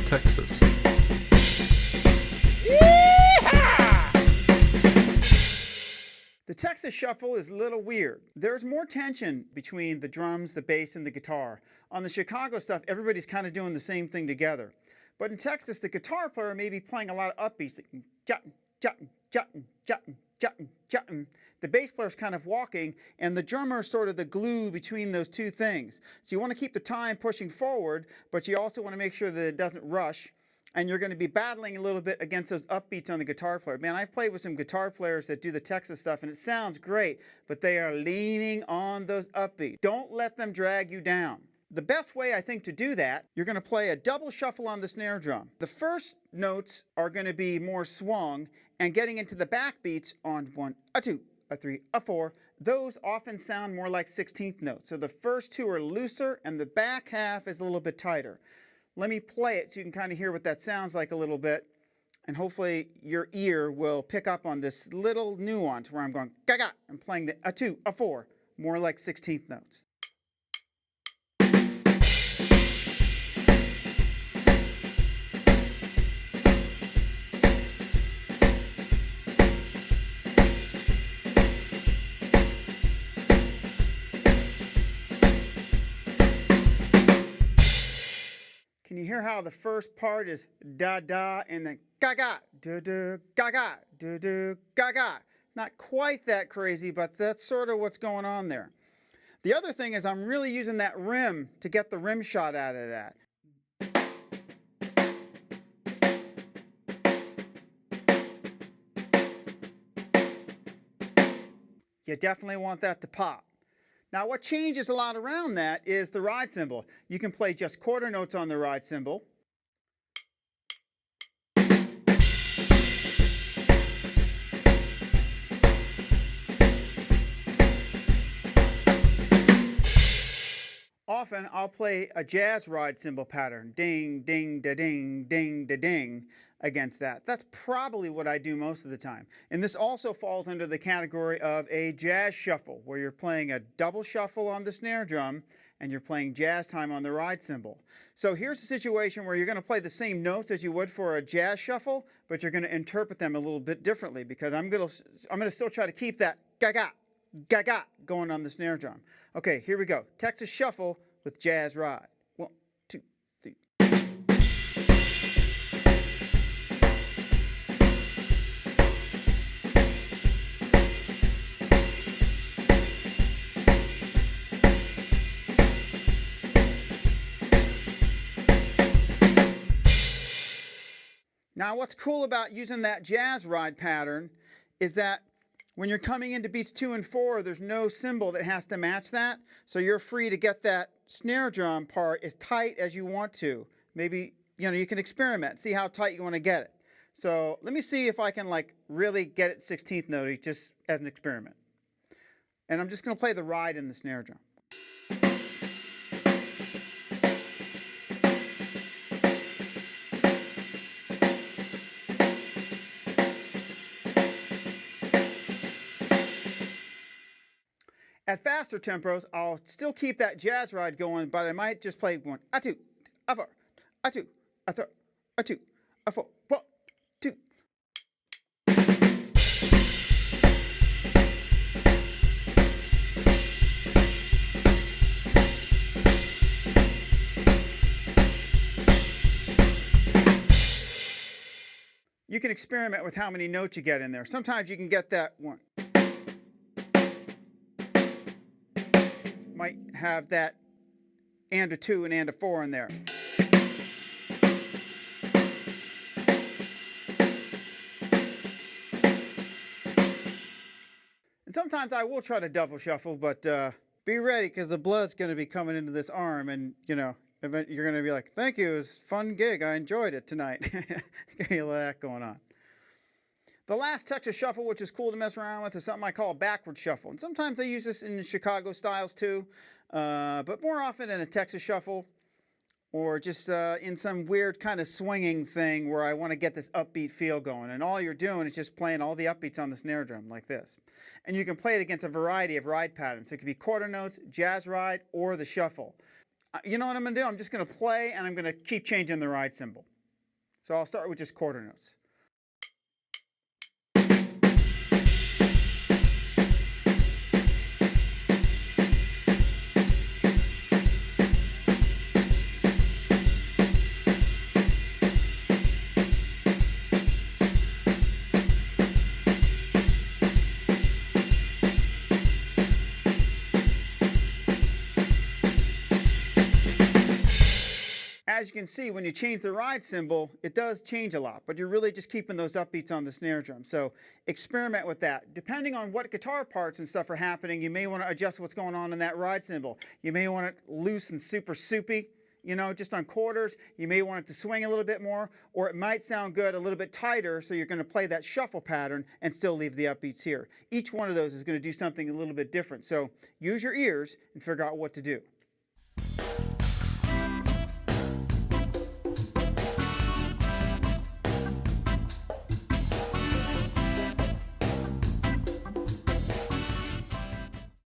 Texas. The Texas shuffle is a little weird. There's more tension between the drums, the bass, and the guitar. On the Chicago stuff, everybody's kind of doing the same thing together. But in Texas, the guitar player may be playing a lot of upbeats, like juttin', juttin', juttin', juttin', juttin', juttin'. The bass player's kind of walking, and the drummer is sort of the glue between those two things. So you want to keep the time pushing forward, but you also want to make sure that it doesn't rush. And you're going to be battling a little bit against those upbeats on the guitar player. Man, I've played with some guitar players that do the Texas stuff, and it sounds great, but they are leaning on those upbeats. Don't let them drag you down. The best way, I think, to do that, you're going to play a double shuffle on the snare drum. The first notes are going to be more swung, and getting into the backbeats on 1, a 2, a 3, a 4, those often sound more like 16th notes. So the first two are looser, and the back half is a little bit tighter. Let me play it so you can kind of hear what that sounds like a little bit, and hopefully your ear will pick up on this little nuance where I'm going ga-ga. I'm playing the a 2, a 4, more like 16th notes. Can you hear how the first part is da-da and then ga-ga, da-da, ga-ga, da-da, ga-ga? Not quite that crazy, but that's sort of what's going on there. The other thing is I'm really using that rim to get the rim shot out of that. You definitely want that to pop. Now what changes a lot around that is the ride cymbal. You can play just quarter notes on the ride cymbal. Often I'll play a jazz ride cymbal pattern, ding, ding, da ding, ding, da ding, against that. That's probably what I do most of the time. And this also falls under the category of a jazz shuffle, where you're playing a double shuffle on the snare drum and you're playing jazz time on the ride cymbal. So here's a situation where you're going to play the same notes as you would for a jazz shuffle, but you're going to interpret them a little bit differently, because I'm going to still try to keep that ga-ga, ga-ga going on the snare drum. Okay, here we go. Texas shuffle with jazz ride. 1, 2, 3. Now what's cool about using that jazz ride pattern is that when you're coming into beats 2 and 4, there's no cymbal that has to match that. So you're free to get that snare drum part as tight as you want to. Maybe, you can experiment, see how tight you want to get it. So let me see if I can really get it 16th note just as an experiment. And I'm just going to play the ride in the snare drum. At faster tempos, I'll still keep that jazz ride going, but I might just play 1, a 2, a 4, a 2, a 3, a 2, a 4, 1, 2. You can experiment with how many notes you get in there. Sometimes you can get that 1. Might have that and a 2 and a 4 in there. And sometimes I will try to double shuffle, but be ready, because the blood's going to be coming into this arm, and you're going to be like, thank you, it was a fun gig, I enjoyed it tonight. Got a lot of that going on. The last Texas shuffle, which is cool to mess around with, is something I call a backward shuffle. And sometimes I use this in the Chicago styles too, but more often in a Texas shuffle, or just in some weird kind of swinging thing where I want to get this upbeat feel going. And all you're doing is just playing all the upbeats on the snare drum like this. And you can play it against a variety of ride patterns. It could be quarter notes, jazz ride, or the shuffle. You know what I'm going to do? I'm just going to play, and I'm going to keep changing the ride cymbal. So I'll start with just quarter notes. As you can see, when you change the ride cymbal, it does change a lot, but you're really just keeping those upbeats on the snare drum. So experiment with that. Depending on what guitar parts and stuff are happening, you may want to adjust what's going on in that ride cymbal. You may want it loose and super soupy, just on quarters. You may want it to swing a little bit more, or it might sound good a little bit tighter, so you're going to play that shuffle pattern and still leave the upbeats here. Each one of those is going to do something a little bit different. So use your ears and figure out what to do.